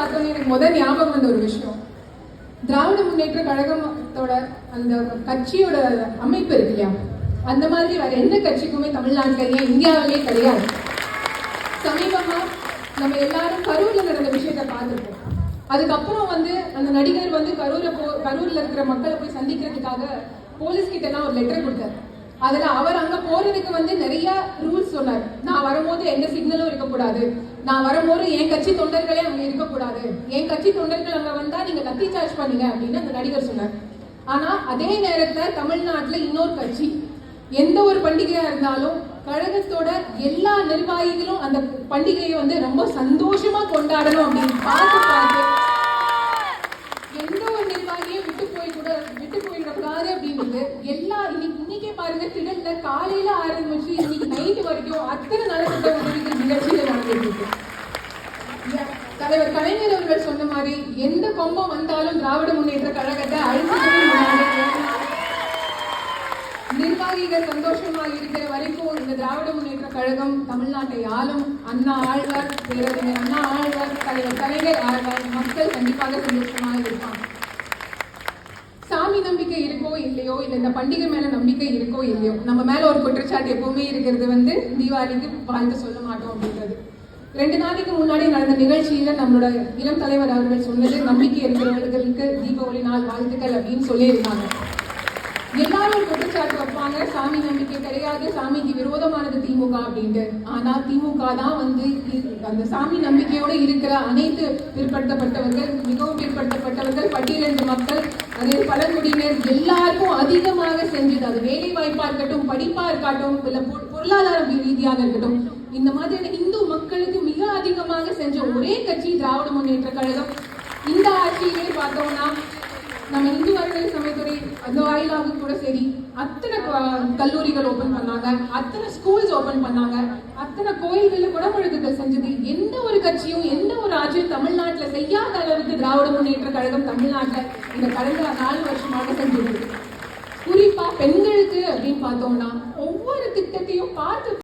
பார்த்தோன்னே எனக்கு முதல் ஞாபகம் வந்த ஒரு விஷயம், திராவிட முன்னேற்ற கழகத்தோட அந்த கட்சியோட அமைப்பு இருக்கு இல்லையா, அந்த மாதிரி வேற எந்த கட்சிக்குமே தமிழ்நாட்டிலேயே இந்தியாவிலேயே கிடையாது. சமீபமா நம்ம எல்லாரும் கரூர்ல நடந்த விஷயத்த பார்த்துருப்போம். அதுக்கப்புறம் அந்த நடிகர் கரூர்ல இருக்கிற மக்களை போய் சந்திக்கிறதுக்காக போலீஸ் கிட்ட எல்லாம் ஒரு லெட்டர் கொடுத்தாரு. அதுல அவர் அங்க போறதுக்கு நிறைய ரூல்ஸ் சொன்னார். நான் வரும்போது எந்த சிக்னலும் இருக்கக்கூடாது, நான் வரும்போது என் கட்சி தொண்டர்களே அங்க இருக்கக்கூடாது, என் கட்சி தொண்டர்கள் அங்க வந்தா நீங்க லத்தி சார்ஜ் பண்ணுங்க அப்படின்னு அந்த நடிகர் சொன்னார். ஆனா அதே நேரத்துல தமிழ்நாட்டுல இன்னொரு கட்சி எந்த ஒரு பண்டிகையா இருந்தாலும் கழகத்தோட எல்லா நிர்வாகிகளும் அந்த பண்டிகையை ரொம்ப சந்தோஷமா கொண்டாடணும் அப்படின்னு பார்த்து எந்த ஒரு நிர்வாகியும் விட்டு போயிடக்கூடாது அப்படின்னு இன்னைக்கே பாருங்க, திடல்ல காலையில ஆரம்பிச்சு இன்னைக்கு நைட்டு வரைக்கும் அத்தனை நலத்திட்ட உதவிகள் நிகழ்ச்சியில நடந்துட்டு இருக்கு. தலைவர் கலைஞர் அவர்கள் சொன்ன மாதிரி எந்த கொம்பம் வந்தாலும் திராவிட முன்னேற்ற கழகத்தை அழிச்சு நிர்வாகிகள் சந்தோஷமா இருக்கிற வரைக்கும் இந்த திராவிட முன்னேற்ற கழகம் தமிழ்நாட்டை ஆளும். அண்ணா ஆழ்வார், பேரறிஞர் அண்ணா ஆழ்வார், தலைவர் கலைஞர் ஆழ்வார், மக்கள் கண்டிப்பாக சந்தோஷமாக இருப்பாங்க. சாமி நம்பிக்கை இருக்கோ இல்லையோ, இல்ல இந்த பண்டிகை மேல நம்பிக்கை இருக்கோ இல்லையோ, நம்ம மேல ஒரு குற்றச்சாட்டு எப்பவுமே இருக்கிறது தீபாவளிக்கு வாழ்த்து சொல்ல மாட்டோம் அப்படின்றது. 2 நாளைக்கு முன்னாடி நடந்த நிகழ்ச்சியில நம்மளோட இளம் தலைவர் அவர்கள் சொன்னது, நம்பிக்கை இருக்கிறவர்களுக்கு தீபாவளி நாள் வாழ்த்துக்கள் அப்படின்னு சொல்லியிருந்தாங்க. எல்லாரும் குற்றச்சாட்டு வைப்பாங்க, சாமி நம்பிக்கை கிடையாது, சாமிக்கு விரோதமானது திமுக அப்படின்ட்டு. ஆனா திமுக தான் அந்த சாமி நம்பிக்கையோட இருக்கிற அனைத்து பிற்படுத்தப்பட்டவர்கள், மிகவும் பிற்படுத்தப்பட்டவர்கள், பட்டியலின மக்கள், அதே பழங்குடியினர் எல்லாருக்கும் அதிகமாக செஞ்சது. அது வேலை வாய்ப்பா இருக்கட்டும், படிப்பா இருக்கட்டும், இல்ல பொருளாதார ரீதியாக இருக்கட்டும், இந்த மாதிரியான இந்து மக்களுக்கு மிக அதிகமாக செஞ்ச ஒரே கட்சி திராவிட முன்னேற்ற கழகம். இந்த ஆட்சியிலே பார்த்தோம்னா நம்ம இந்து அறநிலை சமயத்துறை அந்த வாயிலாக கூட சரி, அத்தனை கல்லூரிகள் ஓபன் பண்ணாங்க, அத்தனை ஸ்கூல்ஸ் ஓபன் பண்ணாங்க, அத்தனை கோயில்கள் குடமுழுக்குகள் செஞ்சது. எந்த ஒரு கட்சியும் எந்த ஒரு ஆட்சியும் தமிழ்நாட்டுல செய்யாத அளவுக்கு திராவிட முன்னேற்ற கழகம் தமிழ்நாட்டுல இந்த கடந்த 4 வருஷமாக செஞ்சிருக்கு. குறிப்பா பெண்களுக்கு அப்படின்னு பார்த்தோம்னா ஒவ்வொரு திட்டத்தையும் பார்த்து